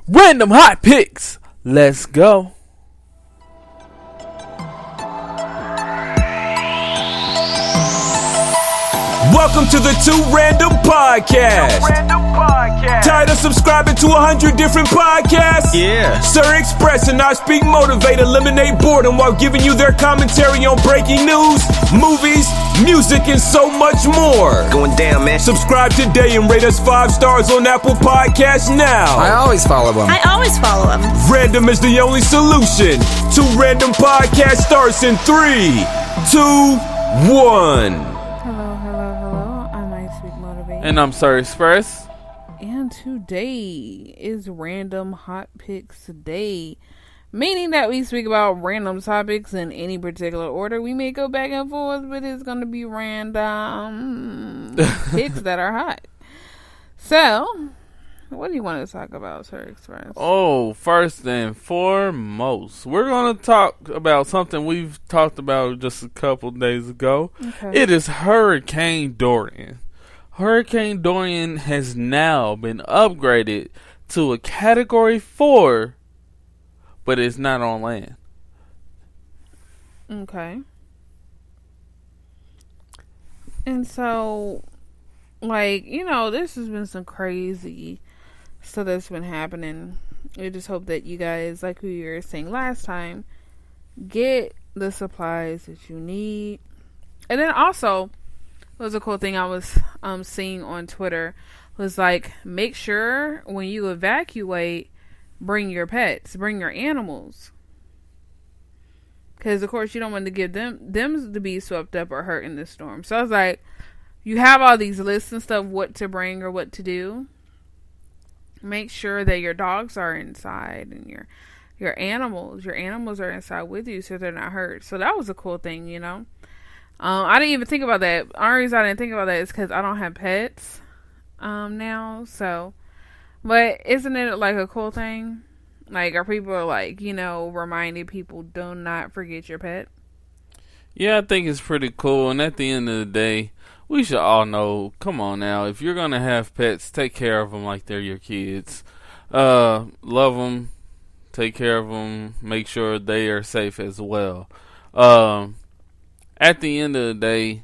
Random hot picks. Let's go. Welcome to the Two Random Podcast. Tired of subscribing to 100 different podcasts? Yeah. SirXpress and ISpeakMotivate eliminate boredom while giving you their commentary on breaking news, movies, music, and so much more. Going down, man. Subscribe today and rate us 5 stars on Apple Podcasts now. I always follow them. Random is the only solution. Two Random Podcast starts in 3, 2, 1. And I'm SirXpress. And today is Random Hot Picks Day, meaning that we speak about random topics in any particular order. We may go back and forth, but it's going to be random picks that are hot. So, what do you want to talk about, SirXpress? Oh, first and foremost, we're going to talk about something we've talked about just a couple days ago. Okay. It is Hurricane Dorian. Hurricane Dorian has now been upgraded to a Category 4, but it's not on land. Okay. And so, this has been some crazy stuff that's been happening. We just hope that you guys, like we were saying last time, get the supplies that you need. And then also, it was a cool thing I was seeing on Twitter was make sure when you evacuate, bring your pets, bring your animals, because of course you don't want to give them to be swept up or hurt in this storm. So I was like, you have all these lists and stuff what to bring or what to do. Make sure that your dogs are inside and your animals are inside with you so they're not hurt. So that was a cool thing, you know. I didn't even think about that. The only reason I didn't think about that is because I don't have pets now. So, but isn't it like a cool thing? Like, are people reminding people do not forget your pet? Yeah, I think it's pretty cool. And at the end of the day, we should all know, come on now, if you're going to have pets, take care of them like they're your kids. Love them, take care of them, make sure they are safe as well. At the end of the day,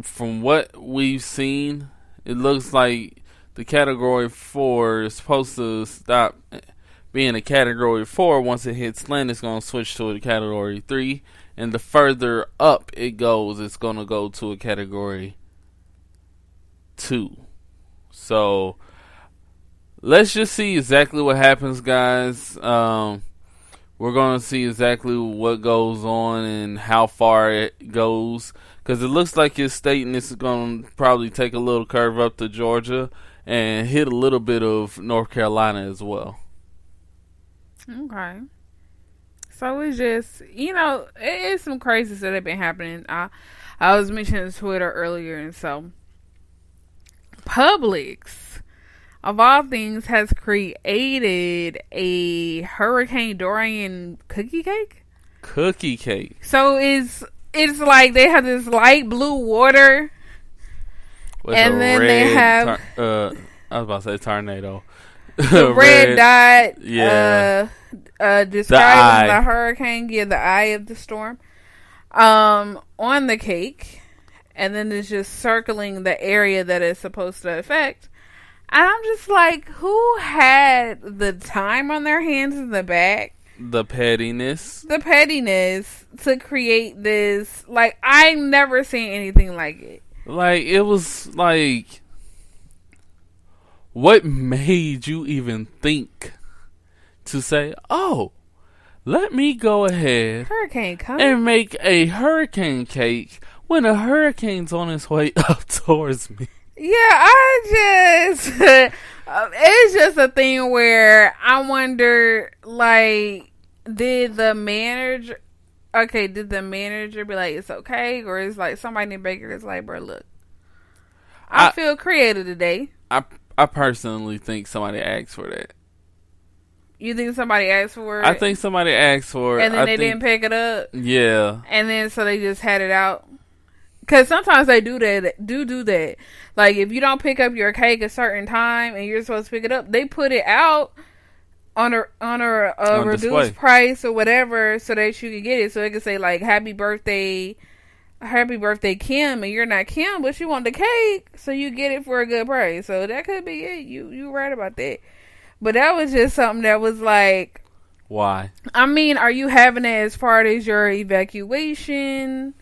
from what we've seen, it looks like the Category 4 is supposed to stop being a Category 4. Once it hits land, it's going to switch to a Category 3. And the further up it goes, it's going to go to a Category 2. So, let's just see exactly what happens, guys. We're going to see exactly what goes on and how far it goes. Because it looks like it's stating it's going to probably take a little curve up to Georgia and hit a little bit of North Carolina as well. Okay. So it's just, it's some crazy stuff that been happening. I was mentioning Twitter earlier, and so Publix, of all things, has created a Hurricane Dorian cookie cake. Cookie cake. So it's like they have this light blue water, with and then they have I was about to say tornado. The red dot. Yeah. Describing the hurricane, the eye of the storm, on the cake, and then it's just circling the area that it's supposed to affect. And I'm just like, who had the time on their hands in the back? The pettiness to create this. Like, I've never seen anything like it. Like, it was like, what made you even think to say, oh, let me go ahead hurricane coming and make a hurricane cake when a hurricane's on its way up towards me? Yeah, it's just a thing where I wonder, did the manager be like, it's okay? Or is somebody in Baker is like, bro, look, I feel creative today. I personally think somebody asked for that. You think somebody asked for it? I think somebody asked for it. And then they didn't pick it up? Yeah. And then so they just had it out? Because sometimes they do that. Do that. Like if you don't pick up your cake a certain time and you're supposed to pick it up, they put it out on a reduced display. price or whatever, so that you can get it. So it can say like happy birthday Kim, and you're not Kim, but you want the cake, so you get it for a good price. So that could be it. You right about that. But that was just something that was like, why? I mean, are you having it as part as your evacuation?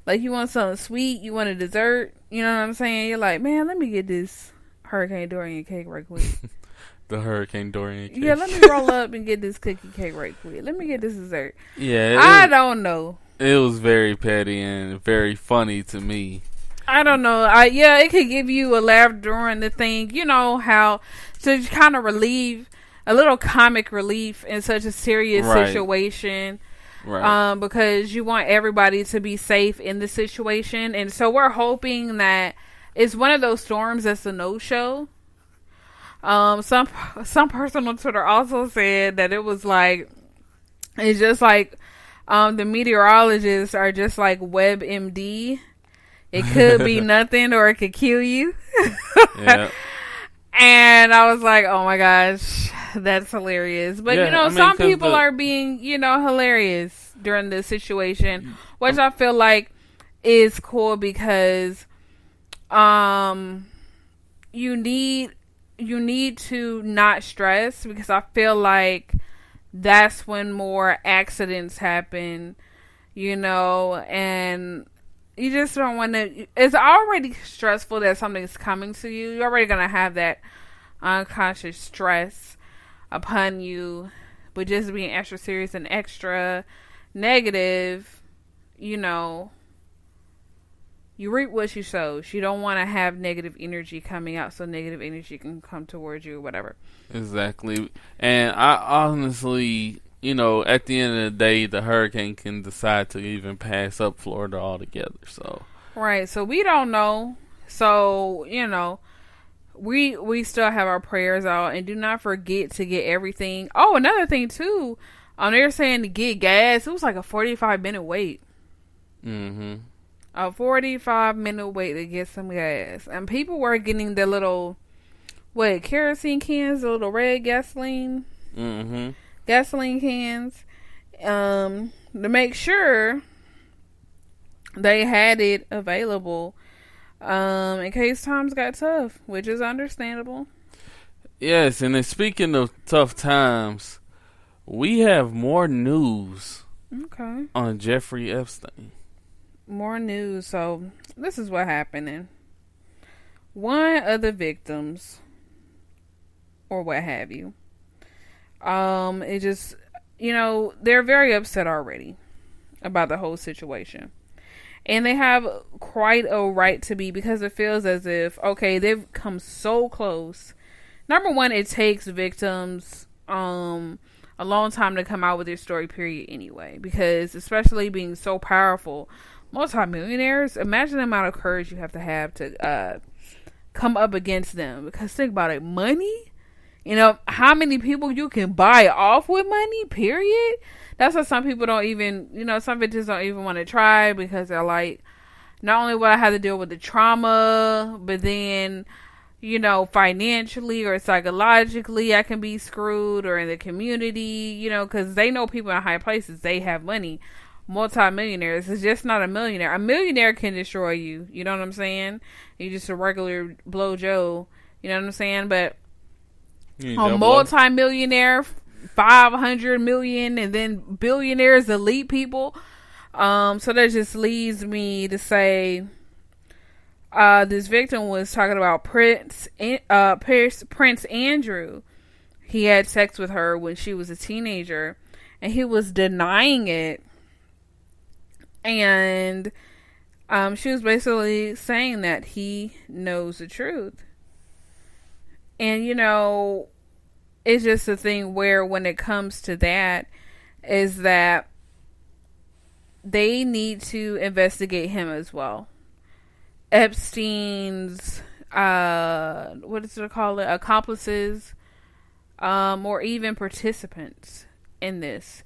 Like, you want something sweet? You want a dessert? You know what I'm saying? You're like, man, let me get this Hurricane Dorian cake right quick. The Hurricane Dorian cake. Yeah, let me roll up and get this cookie cake right quick. Let me get this dessert. Yeah. I don't know. It was very petty and very funny to me. I don't know. It could give you a laugh during the thing. You know how to kind of relieve, a little comic relief in such a serious situation. Right. Because you want everybody to be safe in the situation. And so we're hoping that it's one of those storms that's a no-show. Some person on Twitter also said that it was like, it's just like, the meteorologists are just like WebMD. It could be nothing or it could kill you. Yeah. And I was like, oh my gosh, that's hilarious. But, some people are being, hilarious during this situation, which I feel like is cool because you need to not stress, because I feel like that's when more accidents happen, and you just don't want to. It's already stressful that something's coming to you. You're already going to have that unconscious stress upon you. But just being extra serious and extra negative, you reap what you sow. You don't want to have negative energy coming out, so negative energy can come towards you or whatever. Exactly. And I honestly, at the end of the day, the hurricane can decide to even pass up Florida altogether. So right. So we don't know. So, we still have our prayers out, and do not forget to get everything. Oh, another thing too. They're saying to get gas. It was like a 45-minute wait. Mm-hmm. A 45-minute wait to get some gas. And people were getting the little, kerosene cans, the little red gasoline. Mm-hmm. Gasoline cans. To make sure they had it available. In case times got tough, which is understandable. Yes, and then speaking of tough times, we have more news on Jeffrey Epstein. More news. So this is what happened. One of the victims, or what have you, it just, they're very upset already about the whole situation. And they have quite a right to be, because it feels as if, they've come so close. Number one, it takes victims a long time to come out with their story, period, anyway. Because especially being so powerful, multimillionaires, imagine the amount of courage you have to come up against them. Because think about it, money, how many people you can buy off with money, period. That's why some people don't even, some victims don't even want to try, because they're like, not only would I have to deal with the trauma, but then, financially or psychologically, I can be screwed, or in the community, because they know people in high places, they have money. Multi-millionaires is just not a millionaire. A millionaire can destroy you. You know what I'm saying? You're just a regular blow Joe. You know what I'm saying? But a multi-millionaire, 500 million, and then billionaires, elite people. So that just leads me to say, this victim was talking about Prince Andrew. He had sex with her when she was a teenager, and he was denying it. And she was basically saying that he knows the truth. And, it's just a thing where when it comes to that, is that they need to investigate him as well. Epstein's, accomplices, or even participants in this.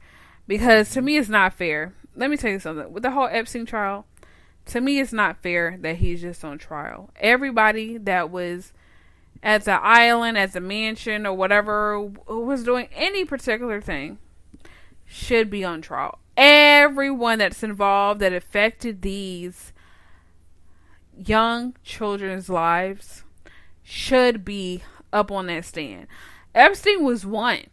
Because to me, it's not fair. Let me tell you something. With the whole Epstein trial, To me, it's not fair that he's just on trial. Everybody that was at the island, at the mansion, or whatever, who was doing any particular thing should be on trial. Everyone that's involved that affected these young children's lives should be up on that stand. Epstein was one.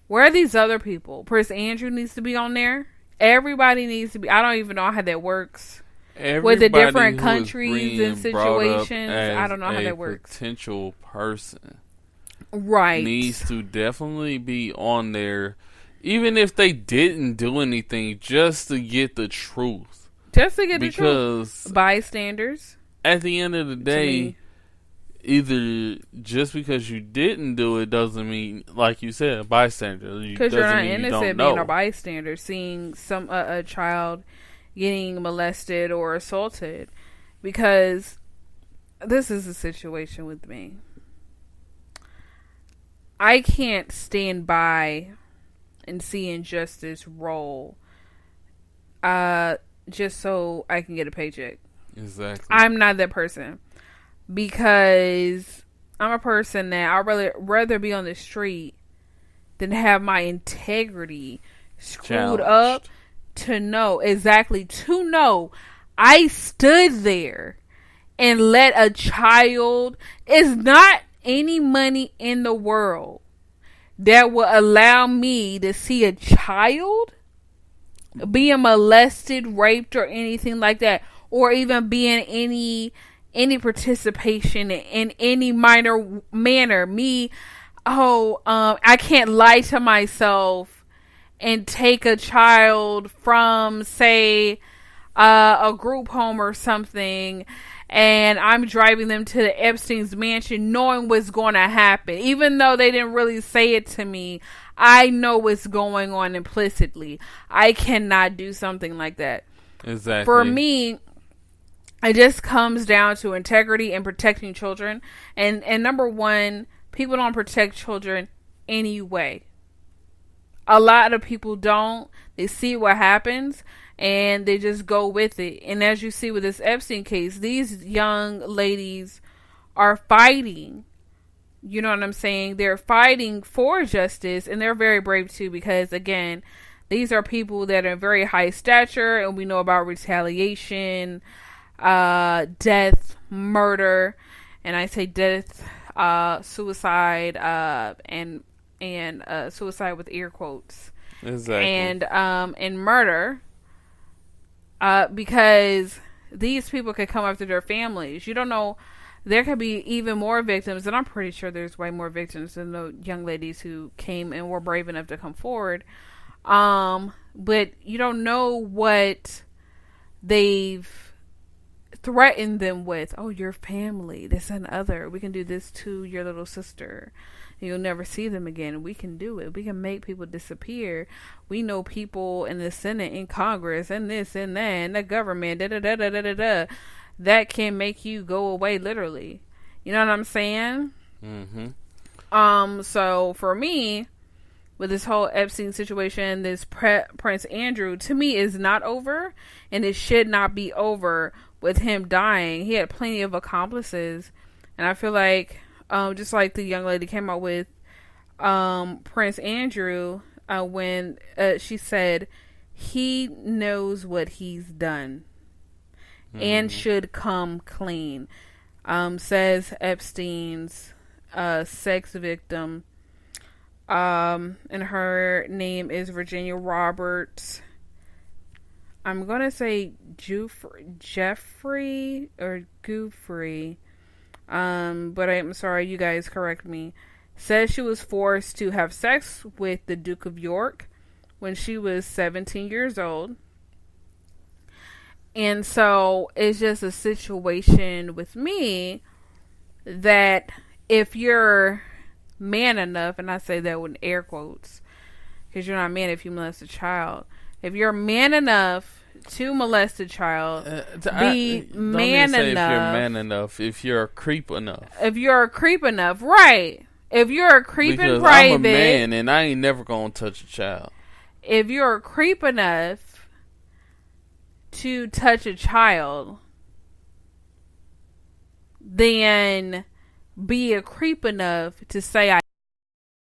Where are these other people? Prince Andrew needs to be on there. Everybody needs to be. I don't even know how that works. With the different countries and situations. I don't know how that works. Potential person. Right. Needs to definitely be on there. Even if they didn't do anything, just to get the truth. Just to get the truth. Because bystanders. At the end of the day, either just because you didn't do it doesn't mean, like you said, a bystander. Because you're not innocent being a bystander, seeing a child getting molested or assaulted. Because this is the situation with me. I can't stand by and see injustice roll just so I can get a paycheck. Exactly. I'm not that person. Because I'm a person that I'd rather be on the street than have my integrity screwed up to know I stood there and let a child. It's not any money in the world that will allow me to see a child being molested, raped, or anything like that, or even being any participation in any minor manner. I can't lie to myself and take a child from, say, a group home or something, and I'm driving them to the Epstein's mansion knowing what's going to happen. Even though they didn't really say it to me, I know what's going on implicitly. I cannot do something like that. Exactly. For me, it just comes down to integrity and protecting children. And number one, people don't protect children anyway. A lot of people don't. They see what happens and they just go with it. And as you see with this Epstein case, these young ladies are fighting. You know what I'm saying? They're fighting for justice, and they're very brave too, because again, these are people that are very high stature, and we know about retaliation, death, murder, and I say death, suicide, and suicide with air quotes. Exactly. And murder, because these people could come after their families. You don't know, there could be even more victims, and I'm pretty sure there's way more victims than the young ladies who came and were brave enough to come forward. But you don't know what they've threatened them with. Oh, your family, this and other. We can do this to your little sister. You'll never see them again. We can do it. We can make people disappear. We know people in the Senate, in Congress, and this and that, and the government, that can make you go away, literally. You know what I'm saying? Mm-hmm. So for me, with this whole Epstein situation, this Prince Andrew, to me, is not over, and it should not be over with him dying. He had plenty of accomplices, and I feel like, just like the young lady came out with Prince Andrew, when she said he knows what he's done and should come clean. Says Epstein's sex victim, and her name is Virginia Roberts. I'm gonna say Jeffrey or Goofrey, but I'm sorry, you guys correct me. Says she was forced to have sex with the Duke of York when she was 17 years old. And so it's just a situation with me that if you're man enough, and I say that with air quotes, because you're not a man if you molest a child. If you're man enough to molest a child, be man enough. If you're man enough, if you're a creep enough. If you're a creep enough, right. If you're a creep because in private. I'm a man and I ain't never gonna touch a child. If you're a creep enough to touch a child than be a creep enough to say I